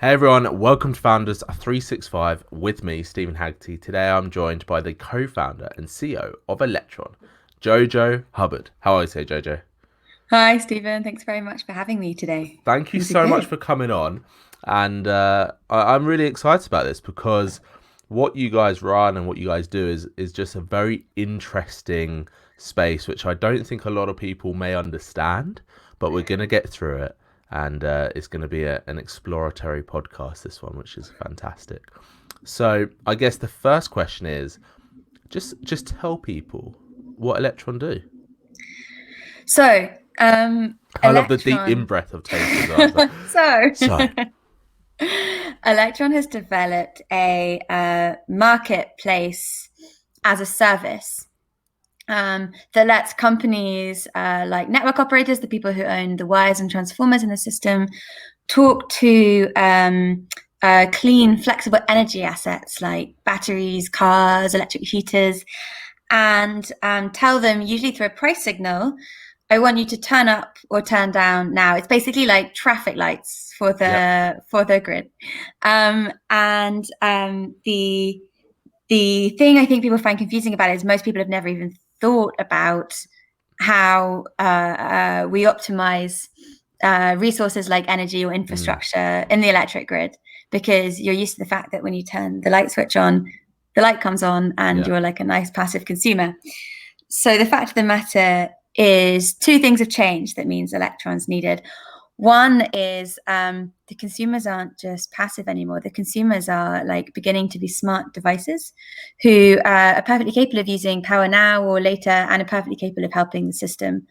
Hey everyone, welcome to Founders 365 with me, Stephen Haggerty. Today I'm joined by the co-founder and CEO of Electron, Jojo Hubbard. How are you today, Jojo? Hi, Stephen. Thanks very much for having me today. Thank you Things are so much good. for coming on. And I'm really excited about this because what you guys run and what you guys do is just a very interesting space, which I don't think a lot of people may understand, but we're going to get through it. And it's going to be an exploratory podcast, this one, which is fantastic. So I guess the first question is just tell people what Electron do. So, I love the deep in Electron. breath of take as well. So, So Electron has developed a marketplace as a service that lets companies like network operators, the people who own the wires and transformers in the system, talk to clean, flexible energy assets like batteries, cars, electric heaters, and tell them, usually through a price signal, I want you to turn up or turn down now. It's basically like traffic lights for yeah. the grid. The thing I think people find confusing about it is most people have never even thought about how we optimize resources like energy or Mm, infrastructure in the electric grid, because you're used to the fact that when you turn the light switch on, the light comes on and yeah. you're like a nice passive consumer. So the fact of the matter is two things have changed that means electrons needed. One is the consumers aren't just passive anymore. The consumers are like beginning to be smart devices who are perfectly capable of using power now or later, and are perfectly capable of helping the system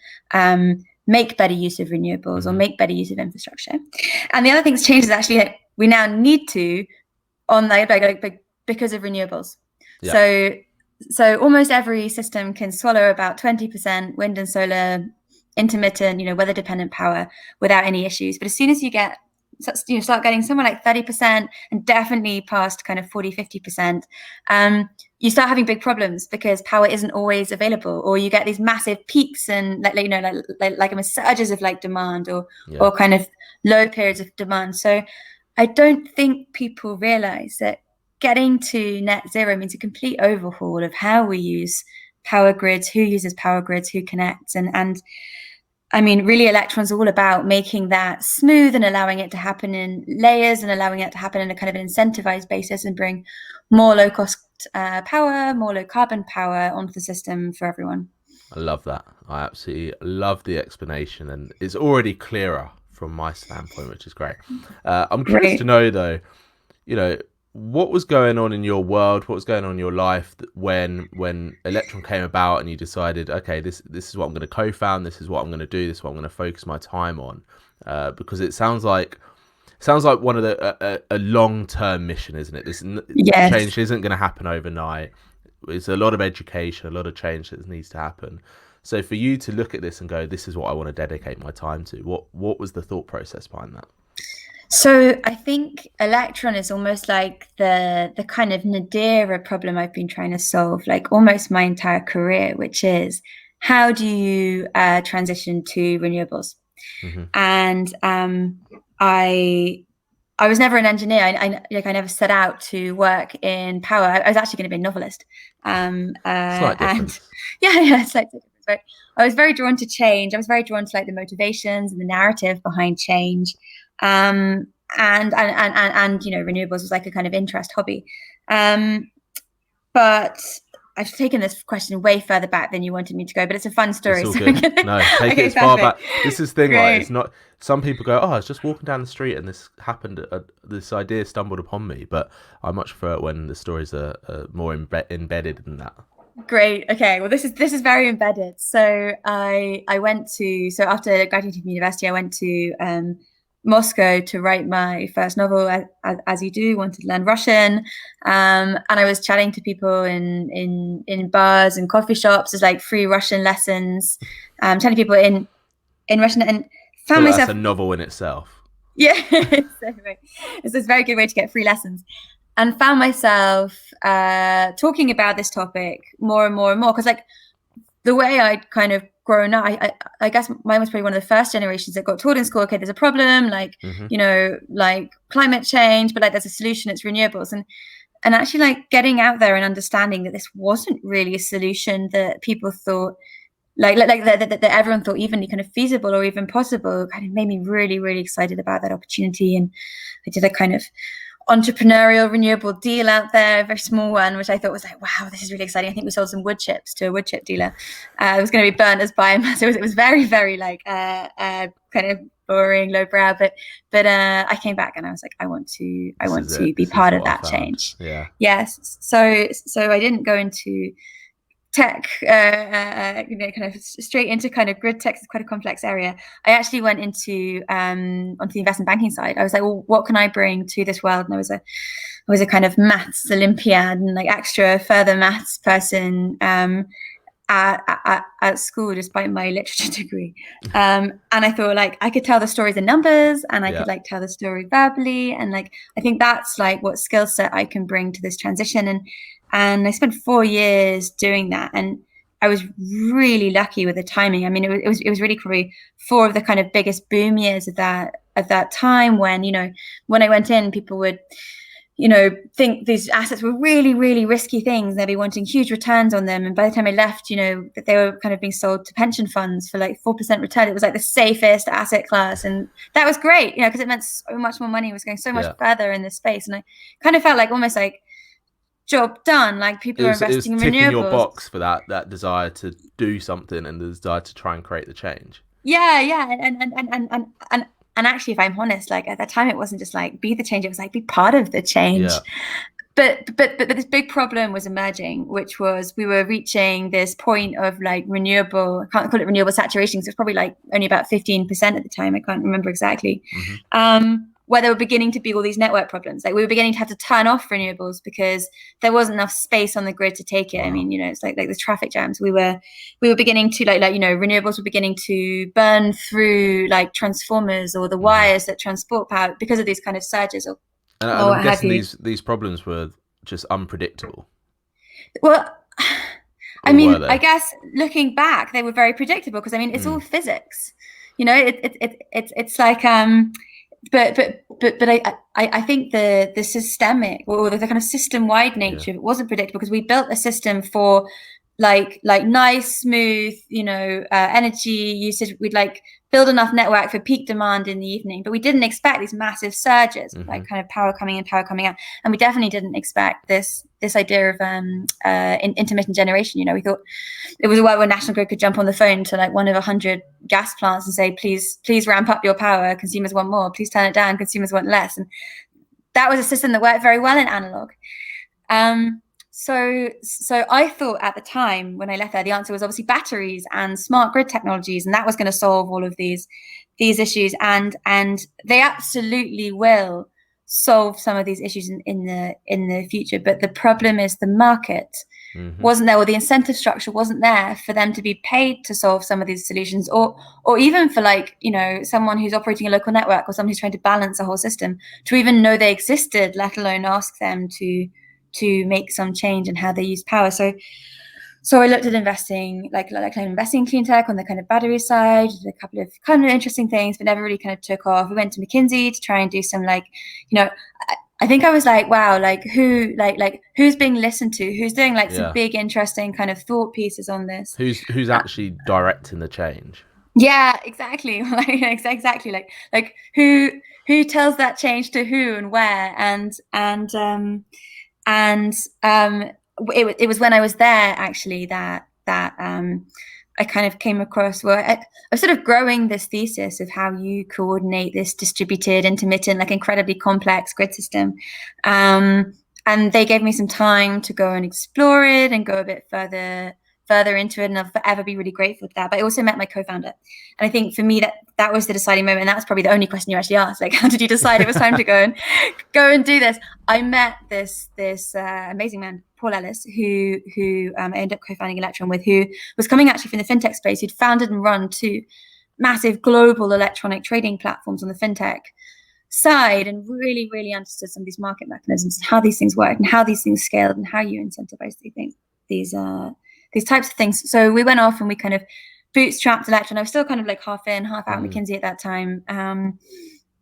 make better use of renewables or Hmm. make better use of infrastructure. And the other thing that's changed is actually that we now need to on because of renewables. Yeah. So almost every system can swallow about 20% wind and solar, intermittent, weather dependent power without any issues. But as soon as you start getting somewhere like 30% and definitely past kind of 40-50%, you start having big problems because power isn't always available, or you get these massive peaks and like surges of like demand, Yeah. or kind of low periods of demand. So I don't think people realize that getting to net zero means a complete overhaul of how we use power grids, who uses power grids, who connects. And I mean, really, Electron's all about making that smooth and allowing it to happen in layers and allowing it to happen in a kind of an incentivized basis and bring more low cost power, more low carbon power onto the system for everyone. I love that. I absolutely love the explanation, and it's already clearer from my standpoint, which is great. I'm curious to Great. know, though, you know, what was going on in your world, what was going on in your life when Electron came about, and you decided, okay, this is what I'm going to co-found, this is what I'm going to do, this is what I'm going to focus my time on, because it sounds like one of a long-term mission, isn't it? This Yes. change isn't going to happen overnight. It's a lot of education, a lot of change that needs to happen. So for you to look at this and go, this is what I want to dedicate my time to, what was the thought process behind that? So I think Electron is almost like the kind of Nadira problem I've been trying to solve, like almost my entire career, which is how do you transition to renewables? Hmm. And I I was never an engineer. I never set out to work in power. I was actually going to be a novelist. Slight And difference. yeah, it's like difference, right? I was very drawn to change. I was very drawn to like the motivations and the narrative behind change. And renewables was like a kind of interest hobby. Um, but I've taken this question way further back than you wanted me to go, but it's a fun It's story. all So we're good. gonna No, take it okay, as far perfect. back. This is the thing, right? It's Great. not. Some people go, "Oh, I was just walking down the street and this happened. This idea stumbled upon me." But I much prefer it when the stories are more embedded in that. Great. Okay. Well, this is very embedded. So I went to so after graduating from university, I went to Moscow to write my first novel, as you do. Wanted to learn Russian, and I was chatting to people in bars and coffee shops as like free Russian lessons, chatting to people in Russian, and I feel found like that's a myself. novel in itself. Yeah, it's a very good way to get free lessons, and found myself talking about this topic more and more and more, because like the way I kind of grown up, I guess mine was probably one of the first generations that got taught in school, okay, there's a problem, like, like climate change, but like there's a solution, it's renewables. And actually like getting out there and understanding that this wasn't really a solution that people thought, that everyone thought even kind of feasible or even possible, kind of made me really, really excited about that opportunity. And I did a kind of entrepreneurial renewable deal out there, a very small one, which I thought was like, wow, this is really exciting. I think we sold some wood chips to a wood chip dealer. It was going to be burnt as biomass. It was very, very like kind of boring, lowbrow. But I came back and I was like, I want to be part of that change. Yeah. Yes. So I didn't go into tech, kind of straight into kind of grid tech. Is quite a complex area. I actually went into onto the investment banking side. I was like, well, what can I bring to this world? And I was a kind of maths Olympiad and like extra further maths person at school, despite my literature degree. And I thought like I could tell the stories in numbers, and I could like tell the story verbally, and like I think that's like what skill set I can bring to this transition. And I spent 4 years doing that, and I was really lucky with the timing. I mean, it was really probably 4 of the kind of biggest boom years of that time when, when I went in, people would, think these assets were really, really risky things. They'd be wanting huge returns on them. And by the time I left, that they were kind of being sold to pension funds for like 4% return. It was like the safest asset class. And that was great, because it meant so much more money was going so much further in this space. And I kind of felt like almost like, job done, like people are investing in renewables. Ticking your box for that desire to do something and the desire to try and create the change. And actually, if I'm honest, like at that time it wasn't just like be the change, it was like be part of the change. But this big problem was emerging, which was we were reaching this point of like renewable, I can't call it renewable saturation, because it's probably like only about 15% at the time, I can't remember exactly. Where there were beginning to be all these network problems. Like we were beginning to have to turn off renewables because there wasn't enough space on the grid to take it. Wow. I mean, it's like the traffic jams. We were beginning to renewables were beginning to burn through like transformers or the wires that transport power because of these kind of surges. And I'm guessing these problems were just unpredictable. Well, I mean, I guess looking back, they were very predictable because I mean, it's all physics. It's like But I think the systemic or the kind of system-wide nature of it wasn't predictable because we built a system for like nice, smooth, energy usage. We'd like build enough network for peak demand in the evening, but we didn't expect these massive surges, like kind of power coming in, power coming out, and we definitely didn't expect this idea of intermittent generation. We thought it was a world where National Grid could jump on the phone to like one of 100 gas plants and say, please ramp up your power. Consumers want more. Please turn it down. Consumers want less. And that was a system that worked very well in analog. So I thought at the time when I left there, the answer was obviously batteries and smart grid technologies, and that was going to solve all of these issues. And they absolutely will solve some of these issues in the future. But the problem is the market wasn't there, or the incentive structure wasn't there for them to be paid to solve some of these solutions, or even for like someone who's operating a local network or someone who's trying to balance a whole system to even know they existed, let alone ask them to make some change in how they use power. So I looked at investing, like investing in Cleantech on the kind of battery side, did a couple of kind of interesting things, but never really kind of took off. We went to McKinsey to try and do some I think I was like, wow, like who's being listened to? Who's doing like some big, interesting kind of thought pieces on this? Who's actually directing the change? Yeah, exactly. Exactly. Like who tells that change to who and where? It was when I was there actually that I kind of came across I was sort of growing this thesis of how you coordinate this distributed, intermittent, like incredibly complex grid system. And they gave me some time to go and explore it and go a bit further into it, and I'll forever be really grateful for that. But I also met my co-founder, and I think for me that was the deciding moment, and that was probably the only question you actually asked, like how did you decide it was time to go and do this? I met this amazing man, Paul Ellis, who I ended up co-founding Electron with, who was coming actually from the fintech space. He'd founded and run 2 massive global electronic trading platforms on the fintech side, and really, really understood some of these market mechanisms, how these things work and how these things scaled and how you incentivize these types of things. So we went off and we kind of bootstrapped Electron. I was still kind of like half in, half out McKinsey at that time.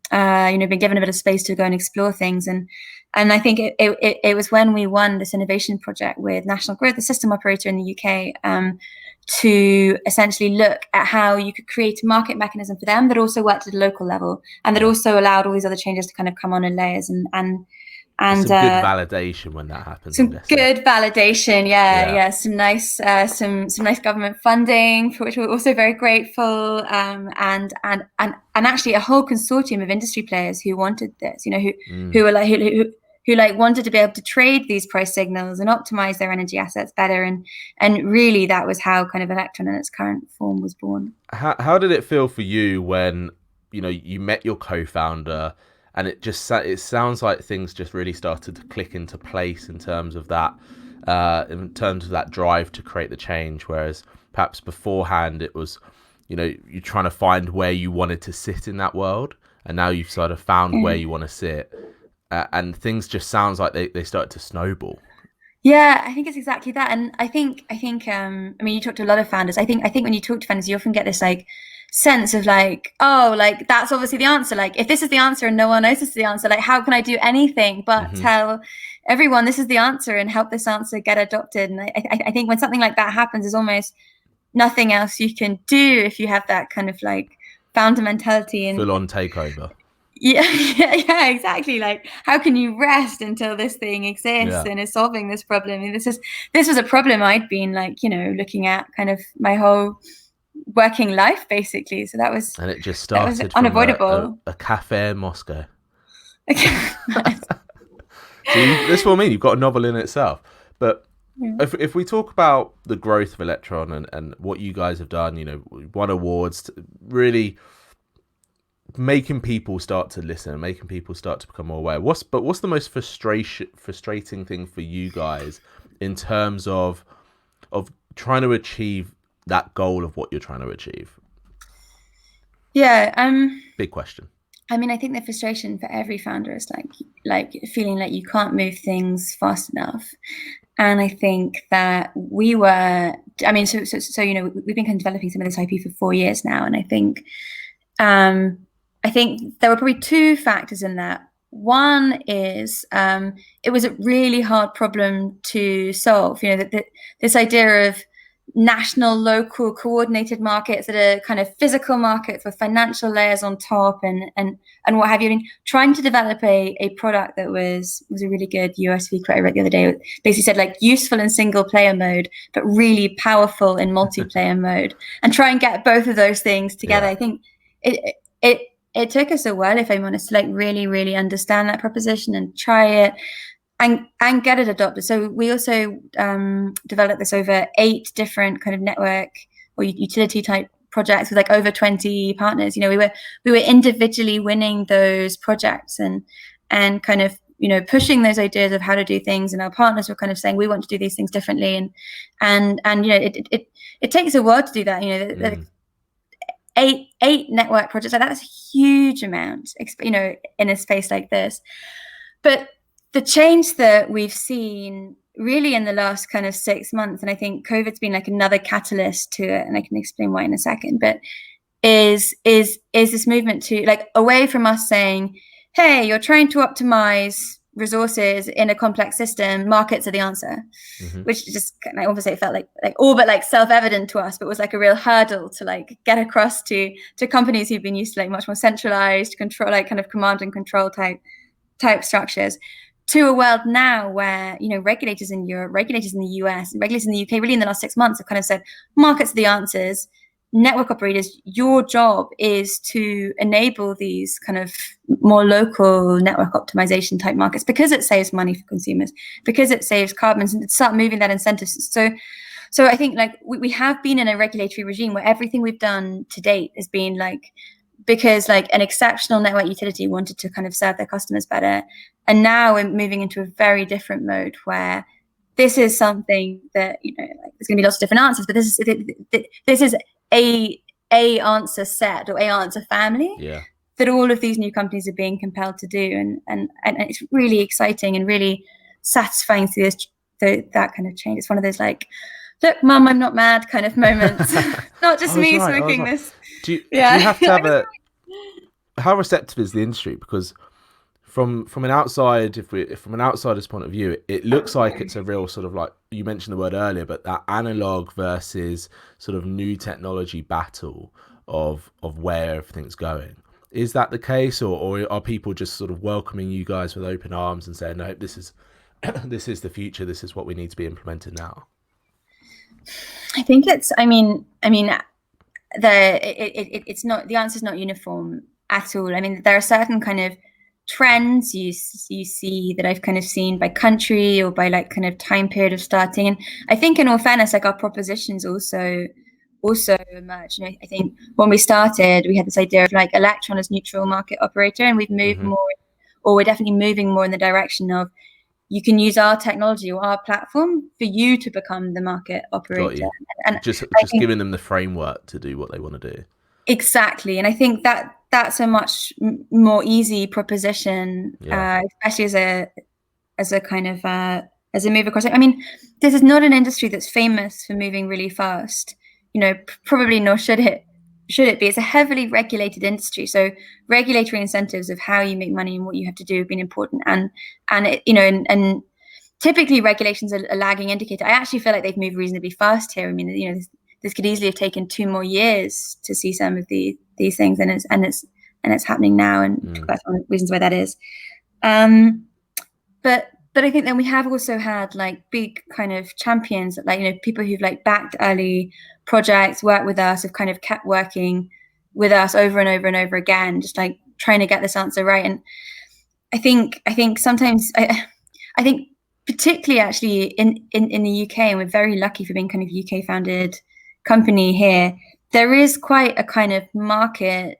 Been given a bit of space to go and explore things, and I think it was when we won this innovation project with National Grid, the system operator in the UK, to essentially look at how you could create a market mechanism for them that also worked at a local level, and that also allowed all these other changes to kind of come on in layers, and some good validation when that happens. Some good validation, yeah. Some nice, some nice government funding, for which we're also very grateful, and actually a whole consortium of industry players who wanted this, who were like who wanted to be able to trade these price signals and optimize their energy assets better, and really that was how kind of Electron in its current form was born. How did it feel for you when you met your co-founder? And it sounds like things just really started to click into place in terms of that drive to create the change. Whereas perhaps beforehand it was, you're trying to find where you wanted to sit in that world, and now you've sort of found where you want to sit, and things just sounds like they started to snowball. Yeah, I think it's exactly that. And I think you talk to a lot of founders. I think when you talk to founders, you often get this like sense of like, oh, like that's obviously the answer. Like if this is the answer and no one knows this is the answer, like how can I do anything but tell everyone this is the answer and help this answer get adopted? And I think when something like that happens, there's almost nothing else you can do if you have that kind of like founder mentality and full on takeover. Yeah, exactly. Like, how can you rest until this thing exists and is solving this problem? And this was a problem I'd been like, looking at kind of my whole working life, basically. So that was, and it just started unavoidable. A cafe in Moscow. So this will mean you've got a novel in itself. But if we talk about the growth of Electron and what you guys have done, won awards, really making people start to listen, making people start to become more aware. What's the most frustrating thing for you guys in terms of trying to achieve that goal of what you're trying to achieve? Big question. I mean, I think the frustration for every founder is like feeling like you can't move things fast enough. And I think that we've been kind of developing some of this IP for 4 years now, and I think there were probably two factors in that. One is it was a really hard problem to solve. This idea of national, local, coordinated markets that are kind of physical markets with financial layers on top and what have you. I mean, trying to develop a product that was a really good USP quote I read the other day. It basically said like useful in single player mode, but really powerful in multiplayer mode, and try and get both of those things together. I think it took us a while, if I'm honest, to like really, really understand that proposition and try it and get it adopted. So we also developed this over 8 different kind of network or utility type projects with like over 20 partners. We were individually winning those projects and kind of pushing those ideas of how to do things, and our partners were kind of saying we want to do these things differently, and it takes a while to do that. 8 network projects, like that's a huge amount, in a space like this. But the change that we've seen really in the last kind of 6 months, and I think COVID's been like another catalyst to it, and I can explain why in a second, but is this movement to like away from us saying, hey, you're trying to optimize resources in a complex system, markets are the answer, which just obviously it felt like all but like self-evident to us, but was like a real hurdle to like get across to companies who've been used to like much more centralized control, like kind of command and control type structures, to a world now where regulators in Europe, regulators in the US, and regulators in the UK really in the last 6 months have kind of said markets are the answers. Network operators, your job is to enable these kind of more local network optimization type markets, because it saves money for consumers, because it saves carbon, and start moving that incentive. So I think like we have been in a regulatory regime where everything we've done to date has been like because like an exceptional network utility wanted to kind of serve their customers better, and now we're moving into a very different mode where this is something that like, there's going to be lots of different answers, but this is a answer set or a answer family that all of these new companies are being compelled to do, and it's really exciting and really satisfying to see that kind of change. It's one of those like look, mum, I'm not mad kind of moments. Not just I was me right. smoking this. Do you Yeah. have to have a how receptive is the industry? Because from an outside, if from an outsider's point of view, it looks like it's a real sort of, like you mentioned the word earlier, but that analog versus sort of new technology battle of where everything's going. Is that the case, or are people just sort of welcoming you guys with open arms and saying, no, this is this is the future, this is what we need to be implemented now? I think it's. It's not, the answer is not uniform at all. I mean, there are certain kind of trends you see that I've kind of seen by country or by like kind of time period of starting, and I think in all fairness, like our propositions also emerged. I think when we started, we had this idea of like Electron as neutral market operator, and we've moved more, or we're definitely moving more in the direction of you can use our technology or our platform for you to become the market operator. Got you. And just think, giving them the framework to do what they want to do. Exactly. And I think that that's a much more easy proposition, especially as a kind of as a move across. I mean, this is not an industry that's famous for moving really fast. Probably nor should it be. It's a heavily regulated industry, so regulatory incentives of how you make money and what you have to do have been important, and typically regulations are a lagging indicator. I actually feel like they've moved reasonably fast here. I mean, this could easily have taken 2 more years to see some of these things, and it's happening now, and that's one of the reasons why that is. But I think then we have also had like big kind of champions, like people who've like backed early projects, worked with us, have kind of kept working with us over and over and over again, just like trying to get this answer right. And I think sometimes I think particularly actually in the UK, and we're very lucky for being kind of UK founded company here, there is quite a kind of market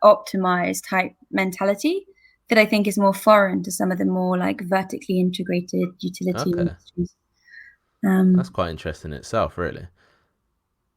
optimized type mentality that I think is more foreign to some of the more like vertically integrated utility industries. That's quite interesting in itself, really.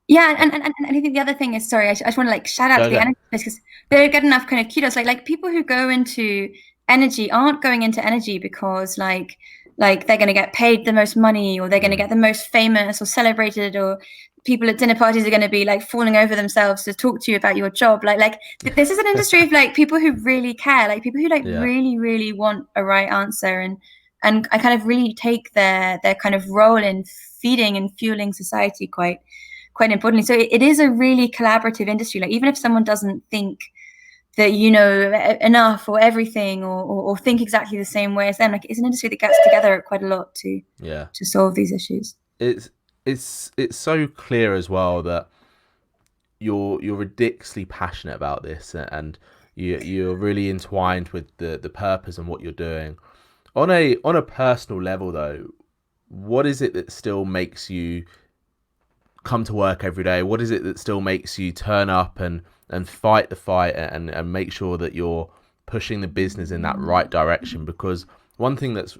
Yeah, and I think the other thing is, sorry, I just want to like shout out to the energy space, because they don't get enough kind of kudos. Like people who go into energy aren't going into energy because like they're going to get paid the most money, or they're going to get the most famous or celebrated, or people at dinner parties are going to be like falling over themselves to talk to you about your job. Like this is an industry of like people who really care, like people who like really, really want a right answer, and I kind of really take their kind of role in feeding and fueling society quite importantly. So it is a really collaborative industry. Like even if someone doesn't think that enough or everything, or think exactly the same way as them, like it's an industry that gets together quite a lot to solve these issues. It's so clear as well that you're ridiculously passionate about this, and you're really entwined with the purpose and what you're doing. On a personal level though, what is it that still makes you come to work every day? What is it that still makes you turn up and fight the fight and make sure that you're pushing the business in that right direction? Because one thing that's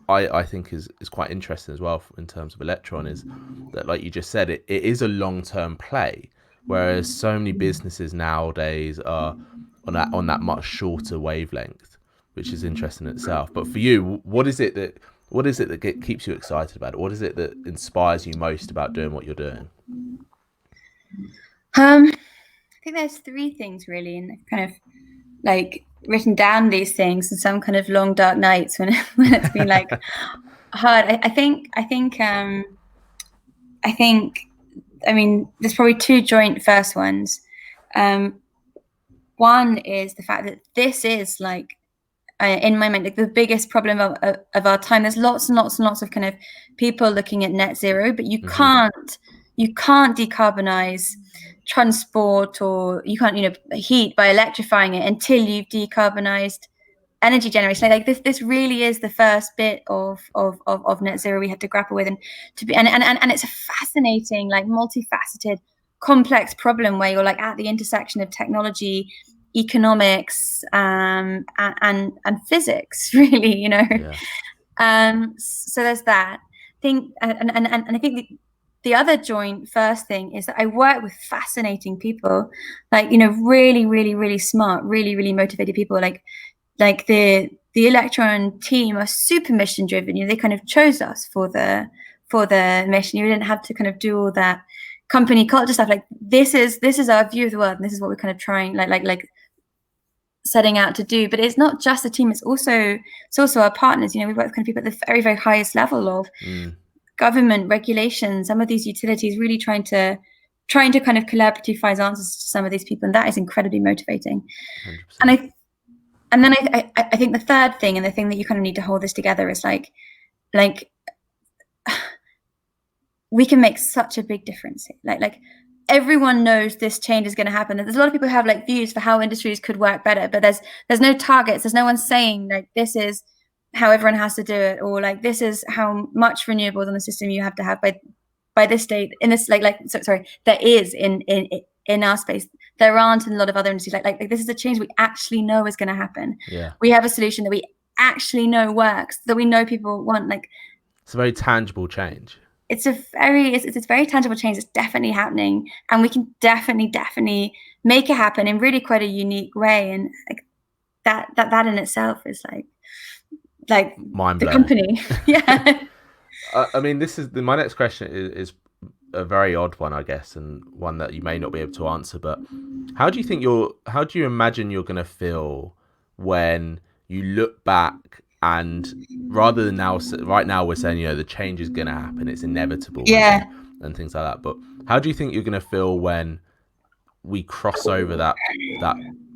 I think is quite interesting as well in terms of Electron is that, like you just said, it is a long-term play, whereas so many businesses nowadays are on that much shorter wavelength, which is interesting in itself. But for you, what is it that keeps you excited about it? What is it that inspires you most about doing what you're doing? I think there's 3 things really, and I've kind of like written down these things in some kind of long dark nights when it's been like hard. I mean, there's probably 2 joint first ones. One is the fact that this is like in my mind like the biggest problem of our time. There's lots and lots and lots of kind of people looking at net zero, but you can't decarbonize transport, or you can't heat by electrifying it until you've decarbonized energy generation. Like this really is the first bit of net zero we have to grapple with, and it's a fascinating, like multifaceted, complex problem where you're like at the intersection of technology, economics, and physics, really. So there's that thing, and I think the other joint first thing is that I work with fascinating people, like really, really, really smart, really, really motivated people. Like the Electron team are super mission driven. They kind of chose us for for the mission. You didn't have to kind of do all that company culture stuff. Like this is our view of the world, and this is what we're kind of trying like setting out to do. But it's not just the team; it's also our partners. You know, we work with kind of people at the very, very highest level of government regulation. Some of these utilities really trying to kind of collaboratively find answers to some of these people, and that is incredibly motivating. 100%. And then I think the third thing, and the thing that you kind of need to hold this together, is like we can make such a big difference. Like everyone knows this change is going to happen. There's a lot of people who have like views for how industries could work better, but there's no targets. There's no one saying like this is how everyone has to do it, or like this is how much renewables on the system you have to have by this date. In this there is in our space. There aren't in a lot of other industries. Like this is a change we actually know is going to happen. Yeah, we have a solution that we actually know works, that we know people want. Like it's a very tangible change. It's a very tangible change. It's definitely happening, and we can definitely make it happen in really quite a unique way. And like that in itself is like mind blowing. The company. Yeah. I mean, this is my next question is a very odd one, I guess, and one that you may not be able to answer. But how do you imagine you're going to feel when you look back, and rather than right now we're saying, you know, the change is going to happen, it's inevitable, yeah, and things like that. But how do you think you're going to feel when we cross over that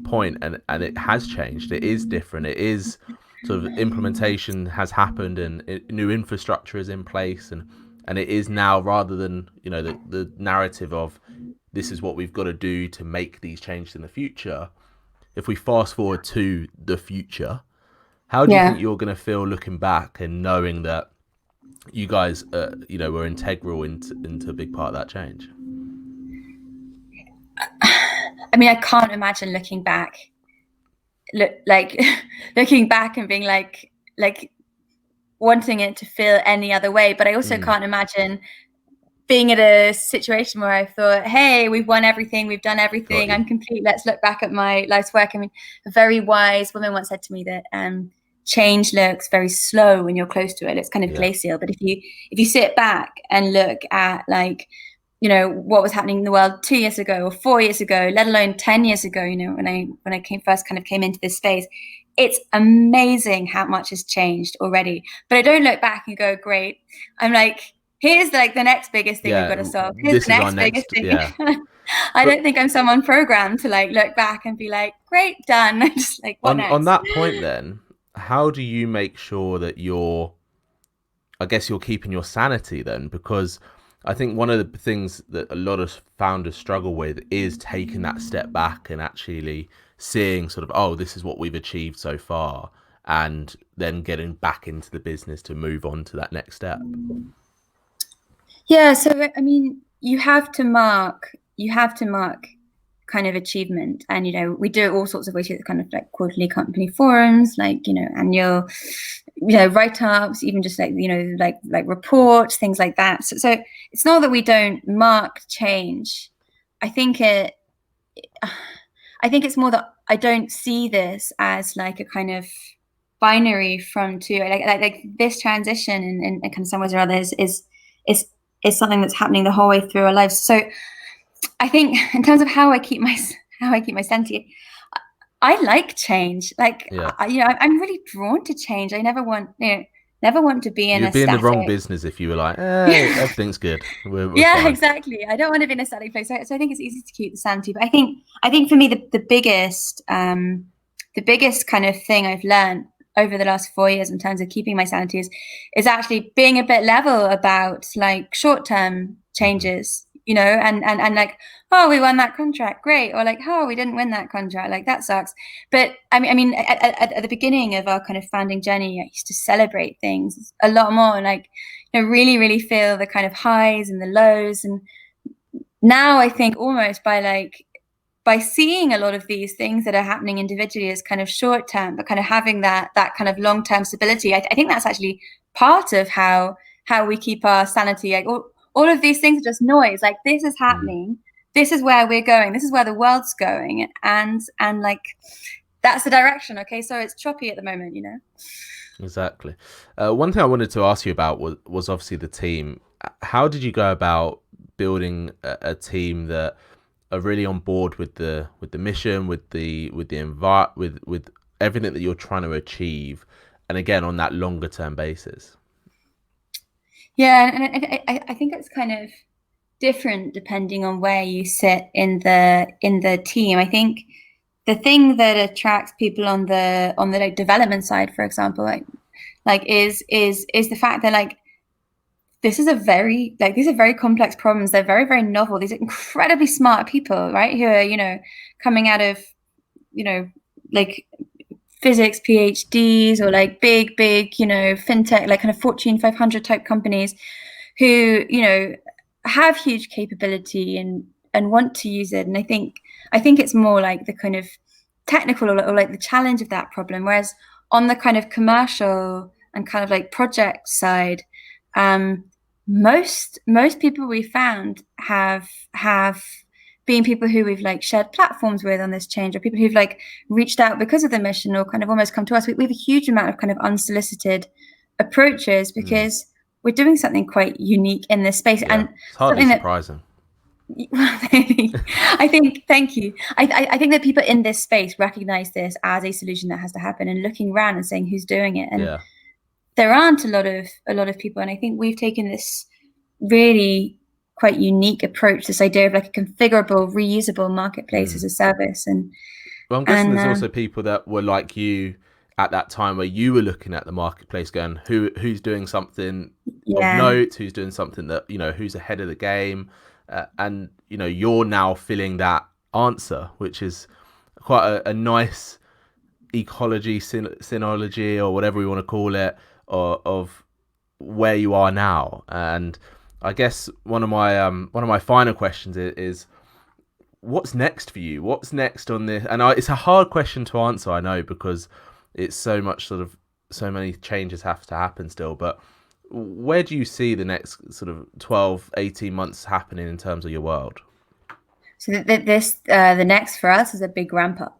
point and it has changed, it is different, it is sort of implementation has happened, and new infrastructure is in place, and it is now, rather than, you know, the narrative of this is what we've got to do to make these changes in the future. If we fast forward to the future, how do you think you're going to feel looking back and knowing that you guys, you know, were integral into a big part of that change? I mean, I can't imagine looking back and being like wanting it to feel any other way. But I also can't imagine being at a situation where I thought, hey, we've won everything, we've done everything, I'm complete, let's look back at my life's work. I mean, a very wise woman once said to me that change looks very slow when you're close to it. It's kind of glacial. But if you sit back and look at, like, you know, what was happening in the world 2 years ago or 4 years ago, let alone 10 years ago, you know, when I first came into this space, it's amazing how much has changed already. But I don't look back and go, great. I'm like, here's like the next biggest thing we've got to solve. Here's the next biggest thing. Yeah. I don't think I'm someone programmed to like look back and be like, great, done. Just like, what next? On that point then, how do you make sure that you're keeping your sanity then? Because I think one of the things that a lot of founders struggle with is taking that step back and actually seeing sort of, oh, this is what we've achieved so far, and then getting back into the business to move on to that next step. Yeah, so I mean, you have to mark kind of achievement, and you know, we do it all sorts of ways, kind of like quarterly company forums, like, you know, annual, you know, write-ups, even just like, you know, like reports, things like that. So it's not that we don't mark change. I think it's more that I don't see this as like a kind of binary from to, like this transition in kind of some ways or others is something that's happening the whole way through our lives. So I think in terms of how I keep my sanity, I like change. Like, you know, I'm really drawn to change. I never want to be in You'd be in the wrong business if you were like, hey, everything's good. We're fine. Exactly. I don't want to be in a static place. So I think it's easy to keep the sanity. But I think for me, the biggest kind of thing I've learned over the last 4 years in terms of keeping my sanity is actually being a bit level about like short-term changes, you know, and like, oh, we won that contract, great, or like, oh, we didn't win that contract, like that sucks. But I mean, at the beginning of our kind of founding journey, I used to celebrate things a lot more, like, you know, really, really feel the kind of highs and the lows. And now I think almost by seeing a lot of these things that are happening individually as kind of short term, but kind of having that kind of long term stability, I think that's actually part of how we keep our sanity. Like all of these things are just noise. Like, this is happening. This is where we're going. This is where the world's going. And like, that's the direction. Okay. So it's choppy at the moment, you know? Exactly. One thing I wanted to ask you about was obviously the team. how did you go about building a team that are really on board with the mission, with with everything that you're trying to achieve, and again on that longer term basis? Yeah, and I think it's kind of different depending on where you sit in the team. I think the thing that attracts people on the like development side, for example, is the fact that like these are very complex problems. They're very, very novel. These are incredibly smart people, right? Who are, coming out of, like physics PhDs or like big, fintech, like kind of Fortune 500 type companies who, have huge capability and want to use it. And I think it's more like the kind of technical or like the challenge of that problem. Whereas on the kind of commercial and kind of like project side, most people we found have been people who we've like shared platforms with on this change, or people who've like reached out because of the mission or kind of almost come to us. We have a huge amount of kind of unsolicited approaches because we're doing something quite unique in this space. Yeah, And it's hardly something surprising. I think, thank you. I think that people in this space recognize this as a solution that has to happen, and looking around and saying who's doing it. And Yeah. there aren't a lot of people. And I think we've taken this really quite unique approach, this idea of like a configurable, reusable marketplace as a service. And Well, I'm guessing there's also people that were like you at that time, where you were looking at the marketplace going, who's doing something of note, who's doing something that, who's ahead of the game. And, you're now filling that answer, which is quite a nice ecology, synology, or whatever we want to call it, of where you are now. And I guess one of my final questions is what's next for you? What's next on this? And it's a hard question to answer, I know, because it's so many changes have to happen still. But where do you see the next sort of 12, 18 months happening in terms of your world? So the next for us is a big ramp up.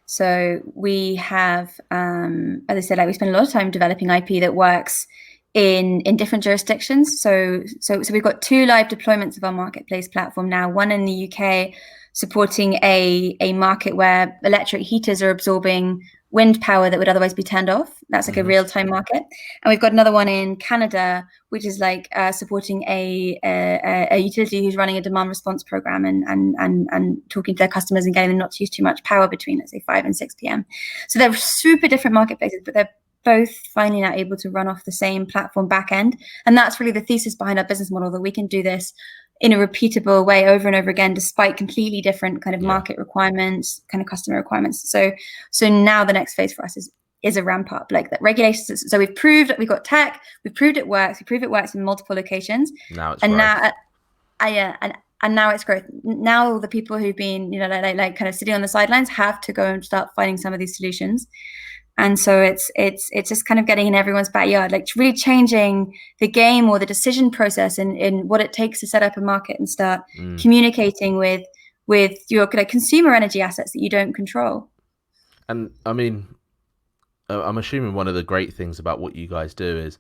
So we have, as I said, like we spend a lot of time developing IP that works in different jurisdictions. So we've got 2 live deployments of our marketplace platform now. One in the UK, supporting a market where electric heaters are absorbing wind power that would otherwise be turned off. That's like a real-time market. And we've got another one in Canada, which is like supporting a utility who's running a demand response program and talking to their customers and getting them not to use too much power between, let's say, 5 and 6 p.m. So they're super different marketplaces, but they're both finally now able to run off the same platform back end. And that's really the thesis behind our business model, that we can do this in a repeatable way over and over again, despite completely different kind of market requirements, kind of customer requirements. So now the next phase for us is a ramp up, like that regulations. So we've proved that we've got tech, we've proved it works, we prove it works in multiple locations. Now it's and growth. and now it's growth. Now the people who've been, like kind of sitting on the sidelines have to go and start finding some of these solutions. And so it's just kind of getting in everyone's backyard, like really changing the game or the decision process in what it takes to set up a market and start communicating with your kind of consumer energy assets that you don't control. And I mean, I'm assuming one of the great things about what you guys do is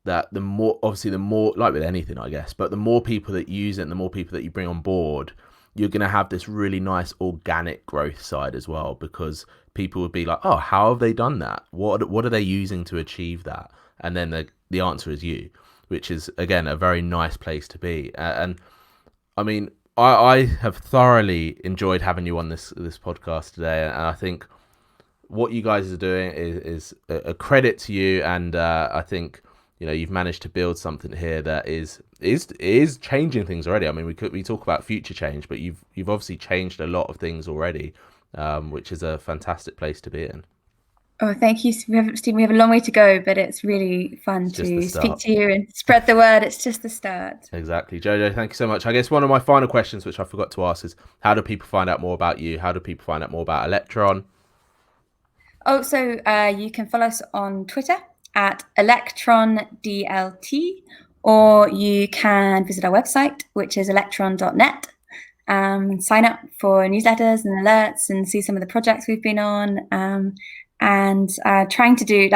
that the more, like with anything, I guess, but the more people that use it and the more people that you bring on board, you're going to have this really nice organic growth side as well, because people would be like, oh, how have they done that? What are they using to achieve that? And then the answer is you, which is, again, a very nice place to be. And I mean, I have thoroughly enjoyed having you on this podcast today. And I think what you guys are doing is a credit to you. And I think, you've managed to build something here that is changing things already. I mean, we talk about future change, but you've obviously changed a lot of things already, which is a fantastic place to be in. Oh, thank you, Stephen. We have a long way to go, but it's really fun to speak to you and spread the word. It's just the start. Exactly. Jojo, thank you so much. I guess one of my final questions, which I forgot to ask, is how do people find out more about you? How do people find out more about Electron? Oh, so you can follow us on Twitter at ElectronDLT, or you can visit our website, which is electron.net. Sign up for newsletters and alerts and see some of the projects we've been on, and trying to do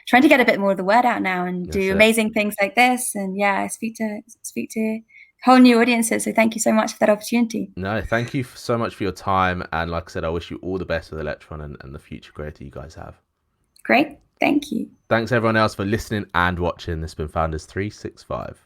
trying to get a bit more of the word out now and That's do it. amazing things like this. And yeah, I speak to whole new audiences. So thank you so much for that opportunity. No, thank you so much for your time. And like I said, I wish you all the best with Electron and the future growth that you guys have. Great. Thank you. Thanks everyone else for listening and watching. This has been Founders 365.